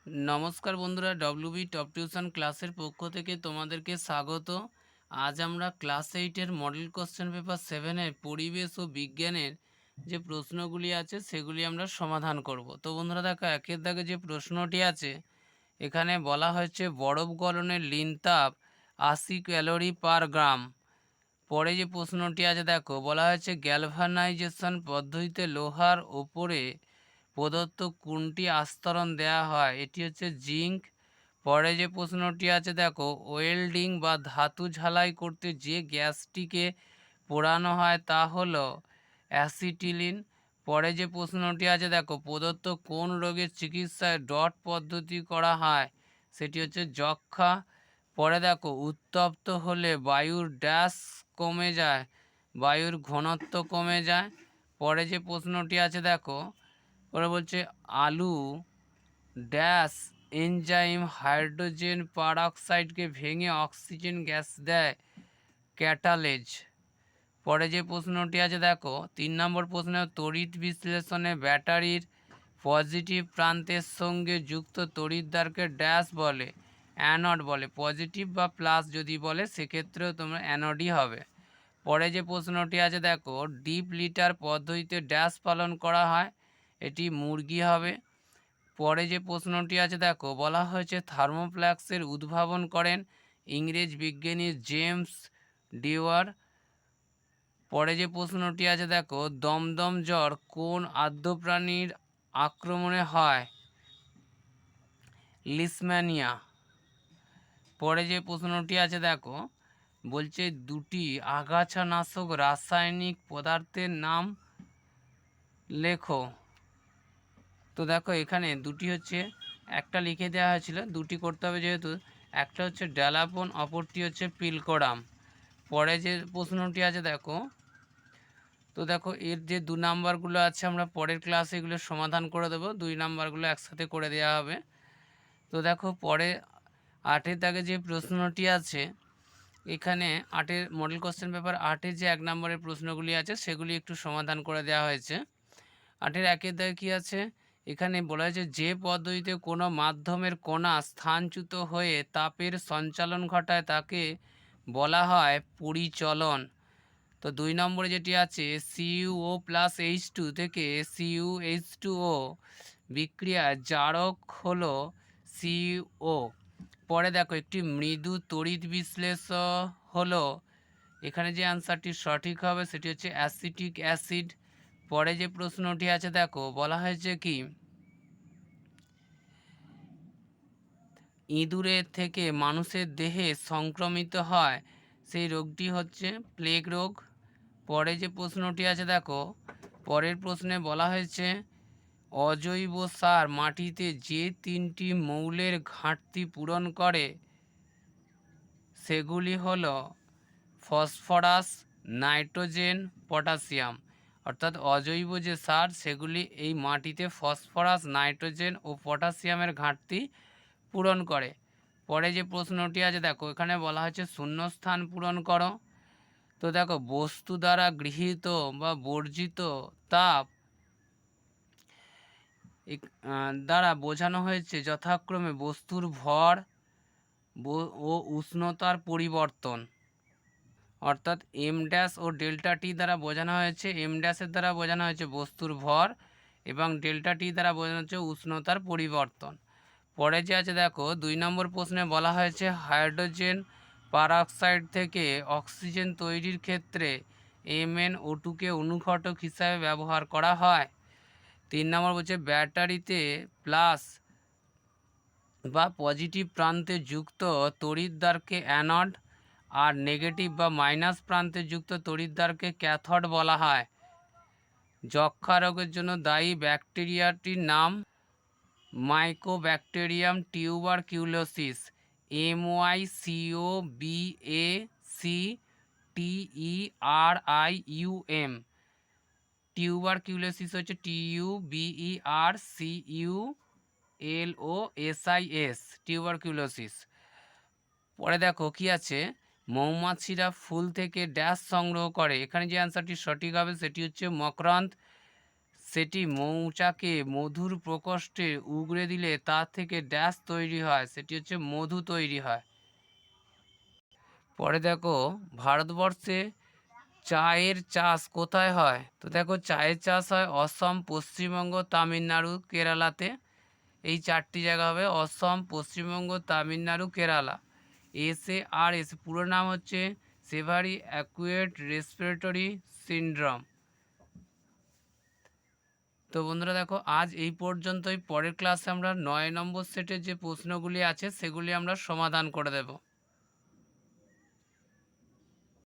নমস্কার বন্ধুরা, WB top tuition ক্লাসের পক্ষ থেকে তোমাদেরকে স্বাগত। আজ আমরা ক্লাস 8-এর মডেল কোশ্চেন পেপার 7-এর পরিবেশ ও বিজ্ঞানের যে প্রশ্নগুলি আছে সেগুলি আমরা সমাধান করব। তো বন্ধুরা দেখো, একের দাগে যে প্রশ্নটি আছে এখানে বলা হয়েছে বরফ গলনের লিন তাপ 80 ক্যালোরি পার গ্রাম। পরে যে প্রশ্নটি আছে দেখো, বলা হয়েছে গ্যালভানাইজেশন পদ্ধতিতে লোহার ওপরে প্রদত্ত কোনটি আস্তরণ দেওয়া হয়, এটি হচ্ছে জিঙ্ক। পরে যে প্রশ্নটি আছে দেখো, ওয়েল্ডিং বা ধাতু ঝালাই করতে যে গ্যাসটিকে পোড়ানো হয় তা হলো অ্যাসিটিলিন। পরে যে প্রশ্নটি আছে দেখো, প্রদত্ত কোন রোগের চিকিৎসায় ডট পদ্ধতি করা হয়, সেটি হচ্ছে যক্ষ্মা। পরে দেখো, উত্তপ্ত হলে বায়ুর ড্যাশ কমে যায়, বায়ুর ঘনত্ব কমে যায়। পরে যে প্রশ্নটি আছে দেখো, পরে বলছে আলু ড্যাশ এনজাইম হাইড্রোজেন পারঅক্সাইডকে ভেঙে অক্সিজেন গ্যাস দেয়, ক্যাটালেজ। পরে যে প্রশ্নটি আছে দেখো, 3 নম্বর প্রশ্নে তড়িৎ বিশ্লেষণে ব্যাটারির পজিটিভ প্রান্তের সঙ্গে যুক্ত তড়িৎদ্বারকে ড্যাশ বলে, অ্যানড বলে। পজিটিভ বা প্লাস যদি বলে সেক্ষেত্রেও তোমরা অ্যানডই হবে। পরে যে প্রশ্নটি আছে দেখো, ডিপ লিটার পদ্ধতিতে ড্যাশ পালন করা হয়, এটি মুরগি হবে। পরে যে প্রশ্নটি আছে দেখো, বলা হয়েছে থার্মোফ্ল্যাক্সের উদ্ভাবন করেন ইংরেজ বিজ্ঞানী জেমস ডিওয়ার। পরে যে প্রশ্নটি আছে দেখো, দমদম জ্বর কোন আদ্য প্রাণীর আক্রমণে হয়, লিসম্যানিয়া। পরে যে প্রশ্নটি আছে দেখো, বলছে দুটি আগাছানাশক রাসায়নিক পদার্থের নাম লেখো। তো দেখো এখানে দুটি হচ্ছে, একটা লিখে দেওয়া হয়েছিল, দুটি করতে হবে যেহেতু। একটা হচ্ছে ড্যালাপন, অপরটি হচ্ছে পিলকোরাম। পরে যে প্রশ্নটি আছে দেখো, তো দেখো এর যে 2 নাম্বারগুলো আছে আমরা পরের ক্লাসে এগুলো সমাধান করে দেবো, 2 নাম্বারগুলো একসাথে করে দেওয়া হবে। তো দেখো পরে 8-এর দাগে যে প্রশ্নটি আছে, এখানে 8-এর মডেল কোশ্চেন পেপার 8-এর যে 1 নম্বরের প্রশ্নগুলি আছে সেগুলি একটু সমাধান করে দেওয়া হয়েছে। 8-এর 1-এর দাগে কী আছে, এখানে বলা হয়েছে যে পদ্ধতিতে কোনো মাধ্যমের কণা স্থানচ্যুত হয়ে তাপের সঞ্চালন ঘটায় তাকে বলা হয় পরিচলন। তো 2 নম্বরে যেটি আছে, CuO+H2 থেকে CuH2O বিক্রিয়া জারক হলো CO। পরে দেখো, একটি মৃদু তড়িৎ বিশ্লেষক হলো, এখানে যে অ্যান্সারটি সঠিক হবে সেটি হচ্ছে অ্যাসিটিক অ্যাসিড। পরে যে প্রশ্নটি আছে দেখো, বলা হয়েছে কি ইঁদুরের থেকে মানুষের দেহে সংক্রমিত হয়, সেই রোগটি হচ্ছে প্লেগ রোগ। পরে যে প্রশ্নটি আছে দেখো, পরের প্রশ্নে বলা হয়েছে অজৈব সার মাটিতে যে 3টি মৌলের ঘাটতি পূরণ করে সেগুলি হলো ফসফরাস, নাইট্রোজেন, পটাশিয়াম। অর্থাৎ অজৈব যে সার সেগুলি এই মাটিতে ফসফরাস, নাইট্রোজেন ও পটাশিয়ামের ঘাটতি পূরণ করে। পরে যে প্রশ্নটি আছে দেখো, এখানে বলা হয়েছে শূন্যস্থান পূরণ করো। তো দেখো, বস্তু দ্বারা গৃহীত বা বর্জিত তাপ দ্বারা বোঝানো হয়েছে যথাক্রমে বস্তুর ভর ও উষ্ণতার পরিবর্তন। অর্থাৎ এম ড্যাশ ও ডেল্টা টি দ্বারা বোঝানো হয়েছে, এম ড্যাশের দ্বারা বোঝানো হয়েছে বস্তুর ভর এবং ডেল্টা টি দ্বারা বোঝানো হচ্ছে উষ্ণতার পরিবর্তন। পরে যে আছে দেখো, 2 নম্বর প্রশ্নে বলা হয়েছে হাইড্রোজেন পারঅক্সাইড থেকে অক্সিজেন তৈরির ক্ষেত্রে MnO2কে অনুঘটক হিসাবে ব্যবহার করা হয়। 3 নম্বর বলছে ব্যাটারিতে প্লাস বা পজিটিভ প্রান্তে যুক্ত তড়িৎদ্বারকে অ্যানড আর নেগেটিভ বা মাইনাস প্রান্তে যুক্ত তড়িৎদ্বারকে ক্যাথড বলা হয়। যক্ষ্মা রোগের জন্য দায়ী ব্যাকটেরিয়াটির নাম মাইকোব্যাকটেরিয়াম টিউবারকিউলোসিস, MYCOBACTERIUM। টিউবারকিউলোসিস হচ্ছে TUBERCULOSIS, টিউবারকিউলোসিস। পরে দেখো কি আছে, মৌমাছিরা ফুল থেকে ড্যাশ সংগ্রহ করে, এখানে যে অ্যান্সারটি সঠিক হবে সেটি হচ্ছে মকরন্দ। সেটি মৌচাকে মধুর প্রকোষ্ঠে উগরে দিলে তার থেকে ড্যাশ তৈরি হয়, সেটি হচ্ছে মধু তৈরি হয়। পরে দেখো ভারতবর্ষে চায়ের চাষ কোথায় হয়? তো দেখো চায়ের চাষ হয় অসম, পশ্চিমবঙ্গ, তামিলনাড়ু, কেরালাতে। এই 4টি জায়গা হবে অসম, পশ্চিমবঙ্গ, তামিলনাড়ু, কেরালা। SARS পুরো নাম হচ্ছে সেভারি অ্যাকুয়েট রেসপিরেটরি সিনড্রোম। তো বন্ধুরা দেখো আজ এই পর্যন্তই। পরের ক্লাসে আমরা 9 নম্বর সেটের যে প্রশ্নগুলি আছে সেগুলি আমরা সমাধান করে দেব।